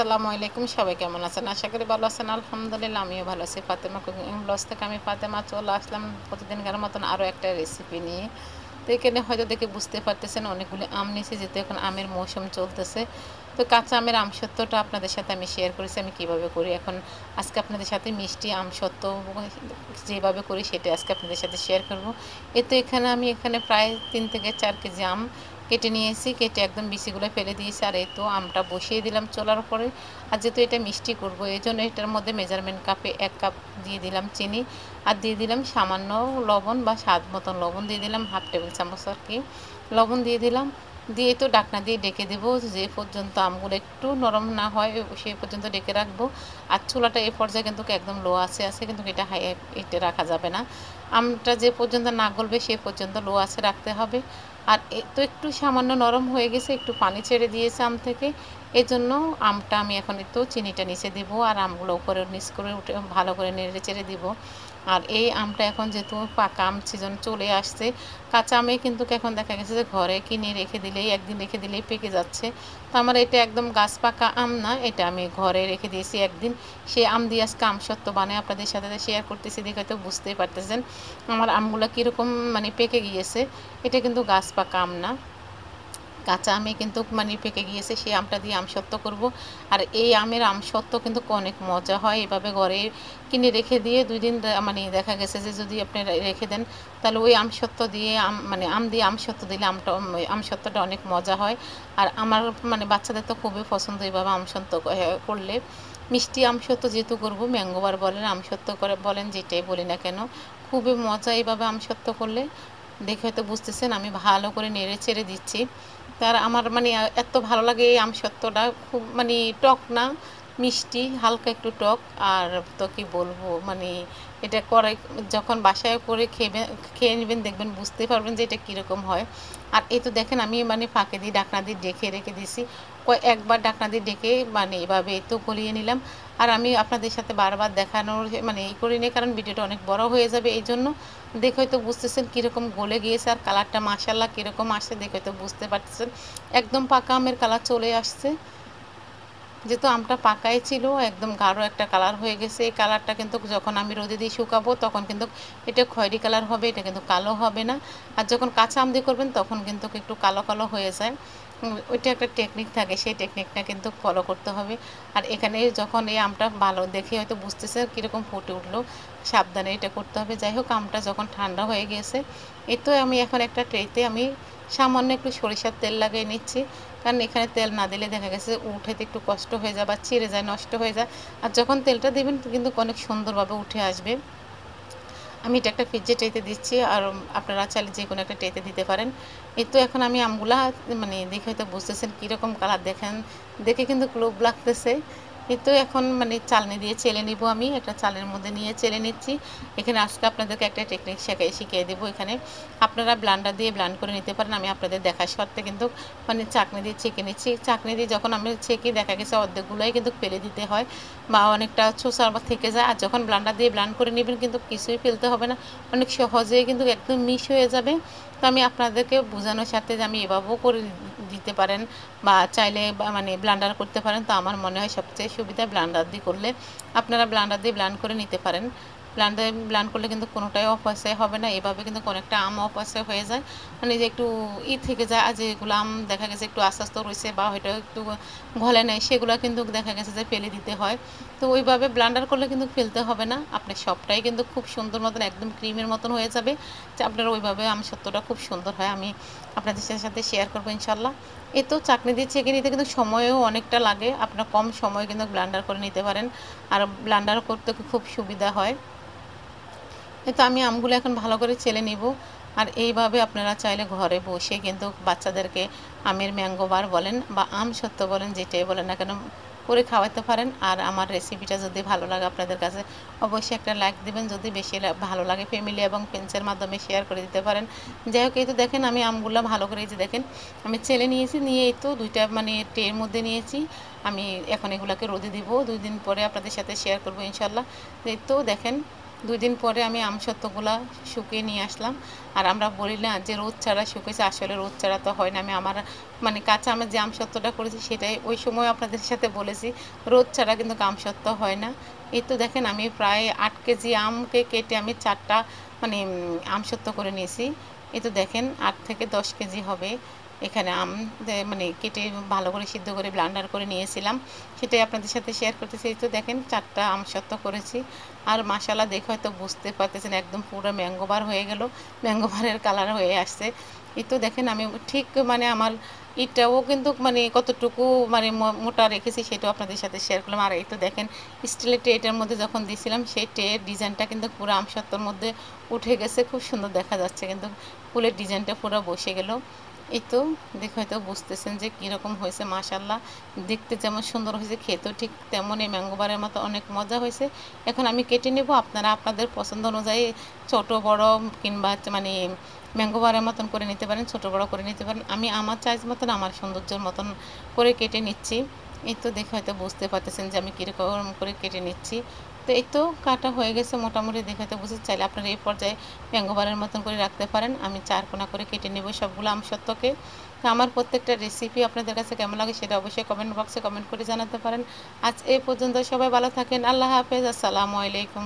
আসসালামু আলাইকুম। সবাই কেমন আছেন? আশা করি ভালো আছেন। আলহামদুলিল্লাহ আমিও ভালো আছি। ফাতেমা কুকিং ব্লগস থেকে আমি ফাতেমা চলে আসলাম প্রতিদিনকার মতন আরও একটা রেসিপি নিয়ে। তো এখানে হয়তো দেখে বুঝতে পারতেছেন অনেকগুলি আম নিয়েছি, যেহেতু এখন আমের মৌসুম চলতেছে। তো কাঁচা আমের আমসত্ত্বটা আপনাদের সাথে আমি শেয়ার করেছি আমি কীভাবে করি। এখন আজকে আপনাদের সাথে মিষ্টি আমসত্ত্ব যেভাবে করি সেটা আজকে আপনাদের সাথে শেয়ার করব। এখানে আমি প্রায় 3 থেকে 4 কেজি আম কেটে নিয়েছি, কেটে একদম বিচিগুলো ফেলে দিয়েছি। আর এই তো আমটা বসিয়ে দিলাম চলার পরে। আর যেহেতু এটা মিষ্টি করব এই জন্য এটার মধ্যে মেজারমেন্ট কাপে 1 কাপ দিয়ে দিলাম চিনি, আর দিয়ে দিলাম সামান্য লবণ বা স্বাদ মতন লবণ দিয়ে দিলাম, হাফ টেবিল চামচ আর কি লবণ দিয়ে দিলাম। দিয়ে তো ডাকনা দিয়ে ডেকে দেবো যে পর্যন্ত আমগুলো একটু নরম না হয় সেই পর্যন্ত ডেকে রাখবো। আর চুলাটা এই পর্যায়ে কিন্তু একদম লো আছে কিন্তু এটা হাই হিটে রাখা যাবে না। আমটা যে পর্যন্ত না গলবে সে পর্যন্ত লো আছে রাখতে হবে। আর তো একটু সামান্য নরম হয়ে গেছে, একটু পানি ছেড়ে দিয়েছে আম থেকে। এজন্য আমটা আমি এখন একটু চিনিটা নিচে দিব আর আমগুলো উপরে নিচ করে উঠে ভালো করে নেড়ে চেড়ে দিব। আর এই আমটা এখন যেহেতু পাকা আম সিজন চলে আসছে, কাঁচা আমে কিন্তু এখন দেখা গেছে যে ঘরে কিনে রেখে দিলেই একদিন রেখে দিলেই পেকে যাচ্ছে। তো আমার এটা একদম গাছ পাকা আম না, এটা আমি ঘরে রেখে দিয়েছি একদিন। সেই আম দিয়ে আজকে আমসত্ত্ব বানায় আপনাদের সাথে শেয়ার করতেছি, দেখে হয়তো বুঝতেই পারতেছেন আমার আমগুলো কীরকম পেকে গিয়েছে। এটা কিন্তু গাছ পাকা আম না, কাঁচা আমে কিন্তু পেকে গিয়েছে, সেই আমটা দিয়ে আমসত্ত্ব করব। আর এই আমের আমসত্ত্ব কিন্তু অনেক মজা হয়। এভাবে ঘরে কিনে রেখে দিয়ে 2 দিন দেখা গেছে যে যদি আপনি রেখে দেন তাহলে ওই আমসত্ত্ব দিয়ে আম দিয়ে আমসত্ত্ব দিলে আমসত্ত্বটা অনেক মজা হয়। আর আমার বাচ্চাদের তো খুবই পছন্দ এইভাবে আমসত্ত্ব করলে। মিষ্টি আমসত্ত্ব যেহেতু করবো, ম্যাঙ্গোবার বলেন আমসত্ত্ব করে বলেন যেটাই বলি না কেন, খুবই মজা এইভাবে আমসত্ত্ব করলে। দেখে হয়তো বুঝতেছেন আমি ভালো করে নেড়ে চেড়ে দিচ্ছি। তার আমার এত ভালো লাগে এই আমসত্ত্বটা, খুব টক না, মিষ্টি হালকা একটু টক। আর তো কি বলবো, এটা করে যখন বাসায় করে খেয়ে নেবেন দেখবেন বুঝতে পারবেন যে এটা কীরকম হয়। আর এই তো দেখেন আমি ফাঁকে দিয়ে ডাকনা দিয়ে ডেকে রেখে দিয়েছি। একবার ডাকনা দিয়ে ডেকে এভাবে তো গলিয়ে নিলাম। আর আমি আপনাদের সাথে বারবার দেখানোর এই করি না, কারণ ভিডিওটা অনেক বড় হয়ে যাবে। এই জন্য দেখে হয়তো বুঝতেছেন কীরকম গলে গিয়েছে আর কালারটা মাশাআল্লাহ কীরকম আসছে দেখে হয়তো বুঝতে পারতেছেন। একদম পাকা আমের কালার চলে আসছে, যেহেতু আমটা পাকাই ছিল একদম গাঢ় একটা কালার হয়ে গেছে। এই কালারটা কিন্তু যখন আমি রোদে দিয়ে শুকাবো তখন কিন্তু এটা খয়েরি কালার হবে, এটা কিন্তু কালো হবে না। আর যখন কাঁচা আম দিয়ে করবেন তখন কিন্তু একটু কালো কালো হয়ে যায়। ওইটা একটা টেকনিক থাকে, সেই টেকনিকটা কিন্তু ফলো করতে হবে। আর এখানে যখন এই আমটা ভালো দেখে হয়তো বুঝতেছে কীরকম ফুটে উঠলো, সাবধানে এটা করতে হবে। যাই হোক আমটা যখন ঠান্ডা হয়ে গেছে, তো আমি এখন একটা ট্রেতে আমি সামান্য একটু সরিষার তেল লাগিয়ে নিচ্ছি, কারণ এখানে তেল না দিলে দেখা গেছে উঠাতে একটু কষ্ট হয়ে যায় বা ছিঁড়ে যায়, নষ্ট হয়ে যায়। আর যখন তেলটা দেবেন কিন্তু অনেক সুন্দরভাবে উঠে আসবে। আমি এটা একটা ফ্রিজে ট্রেতে দিচ্ছি, আর আপনারা চাইলে যে কোনো একটা ট্রেতে দিতে পারেন। তো এখন আমি আমগুলা দেখে হয়তো বুঝতেছেন কীরকম কালার, দেখেন দেখে কিন্তু লোভ লাগতেছে। তো এখন চালনি দিয়ে চেলে নিব, আমি একটা চালের মধ্যে নিয়ে চেলে নিচ্ছি। এখানে আজকে আপনাদেরকে একটা টেকনিক শিখিয়ে দেবো। এখানে আপনারা ব্লান্ডার দিয়ে ব্লান্ড করে নিতে পারেন, আমি আপনাদের দেখার শর্তে কিন্তু চাকনি দিয়ে ছেঁকে নিচ্ছি। চাকনি দিয়ে যখন আমি ছেঁকে দেখা গেছে অর্ধেকগুলোই কিন্তু ফেলে দিতে হয় বা অনেকটা ছোসা থেকে যায়। আর যখন ব্লান্ডার দিয়ে ব্লান্ড করে নেবেন কিন্তু কিছুই ফেলতে হবে না, অনেক সহজেই কিন্তু একদম মিশ হয়ে যাবে। তো আমি আপনাদেরকে বোঝানোর সাথে যে আমি এভাবেও করে দিতে পারেন বা চাইলে ব্লান্ডার করতে পারেন। তো আমার মনে হয় সবচেয়ে সুবিধা ব্লান্ডার দিয়ে করলে। আপনারা ব্লান্ডার দিয়ে ব্লান্ড করে নিতে পারেন। ব্লান্ডারে ব্লান্ড করলে কিন্তু কোনোটাই অপচয় হবে না। এভাবে কিন্তু অনেকটা আম অপচয় হয়ে যায়, যে একটু থেকে যায়। আর যেগুলো আম দেখা গেছে একটু আস্তে আস্তে রয়েছে বা হয়তো একটু ঘলে নেয়, সেগুলো কিন্তু দেখা গেছে যে ফেলে দিতে হয়। তো ওইভাবে ব্লান্ডার করলে কিন্তু ফেলতে হবে না, আপনার সবটাই কিন্তু খুব সুন্দর মতন একদম ক্রিমের মতন হয়ে যাবে। যে আপনারা ওইভাবে আমসত্ত্বটা খুব সুন্দর হয়, আমি আপনাদের সাথে শেয়ার করবো ইনশাল্লাহ। তো চাকনি দিয়ে ছেঁকে নিতে কিন্তু সময়ও অনেকটা লাগে, আপনার কম সময় কিন্তু ব্লান্ডার করে নিতে পারেন। আর ব্লান্ডার করতে খুব সুবিধা হয়। তো আমি আমগুলো এখন ভালো করে চেলে নিব। আর এইভাবে আপনারা চাইলে ঘরে বসে কিন্তু বাচ্চাদেরকে আমের ম্যাঙ্গো বার বলেন বা আমসত্ত্ব বলেন, যেটাই বলেন না কেন, করে খাওয়াতে পারেন। আর আমার রেসিপিটা যদি ভালো লাগে আপনাদের কাছে অবশ্যই একটা লাইক দিবেন, যদি বেশি ভালো লাগে ফ্যামিলি এবং ফ্রেন্ডসের মাধ্যমে শেয়ার করে দিতে পারেন। যাই হোক, তো দেখেন আমি আমগুলো ভালো করে দেখেন আমি চেলে নিয়েছি, নিয়ে তো দুইটা ট্রের মধ্যে নিয়েছি। আমি এখন এগুলোকে রোদে দিব, 2 দিন পরে আপনাদের সাথে শেয়ার করবো ইনশাল্লাহ। তো দেখেন 2 দিন পরে আমি আমসত্ত্বগুলা শুকিয়ে নিয়ে আসলাম। আর আমরা বলি না যে রোদ ছাড়া শুকিয়েছে, আসলে রোদ ছাড়া তো হয় না। আমি আমার মানে কাঁচা আমের যে আমসত্ত্বটা করেছি সেটাই ওই সময় আপনাদের সাথে বলেছি, রোদ ছাড়া কিন্তু আমসত্ত্ব হয় না। এই তো দেখেন আমি প্রায় 8 কেজি আমকে কেটে আমি 4 টা মানে আমসত্ত্ব করে নিয়েছি। এই তো দেখেন 8 থেকে 10 কেজি হবে এখানে আম মানে কেটে ভালো করে সিদ্ধ করে ব্লেন্ডার করে নিয়েছিলাম, সেটাই আপনাদের সাথে শেয়ার করতেছি। এই তো দেখেন 4 টা আমসত্ত্ব করেছি। আর মাশাআল্লাহ দেখে হয়তো বুঝতে পারতেছেন একদম পুরো ম্যাঙ্গো বার হয়ে গেল, ম্যাঙ্গো বারের কালার হয়ে আসছে। এই তো দেখেন আমি ঠিক মানে আমার ইটাও কিন্তু মানে কতটুকু মানে মোটা রেখেছি সেটাও আপনাদের সাথে শেয়ার করলাম। আর এই তো দেখেন স্টিলের ট্রেটার মধ্যে যখন দিয়েছিলাম সেই ট্রের ডিজাইনটা কিন্তু পুরো আমসত্ত্বর মধ্যে উঠে গেছে, খুব সুন্দর দেখা যাচ্ছে, কিন্তু ফুলের ডিজাইনটা পুরো বসে গেল। এই তো দেখে হয়তো বুঝতেছেন যে কীরকম হয়েছে। মাশাআল্লাহ দেখতে যেমন সুন্দর হয়েছে, খেতেও ঠিক তেমনই ম্যাঙ্গো বারের মতো অনেক মজা হয়েছে। এখন আমি কেটে নেব, আপনারা আপনাদের পছন্দ অনুযায়ী ছোট বড় কিংবা মানে ম্যাঙ্গো বারের মতন করে নিতে পারেন, ছোট বড় করে নিতে পারেন। আমি আমার চাইজ মতন আমার সৌন্দর্যের মতন করে কেটে নিচ্ছি। এই তো দেখে হয়তো বুঝতে পারতেছেন যে আমি কীরকম করে কেটে নিচ্ছি। তো এই তো কাটা হয়ে গেছে মোটামুটি, দেখে তো বুঝতে, চাইলে আপনারা এই পর্যায়ে ম্যাঙ্গো বারের মতন করে রাখতে পারেন। আমি 4 কোনা করে কেটে নেব সবগুলো আমসত্ত্বকে। তো আমার প্রত্যেকটা রেসিপি আপনাদের কাছে কেমন লাগে সেটা অবশ্যই কমেন্ট বক্সে কমেন্ট করে জানাতে পারেন। আজ এই পর্যন্ত, সবাই ভালো থাকেন। আল্লাহ হাফেজ। আসসালামু আলাইকুম।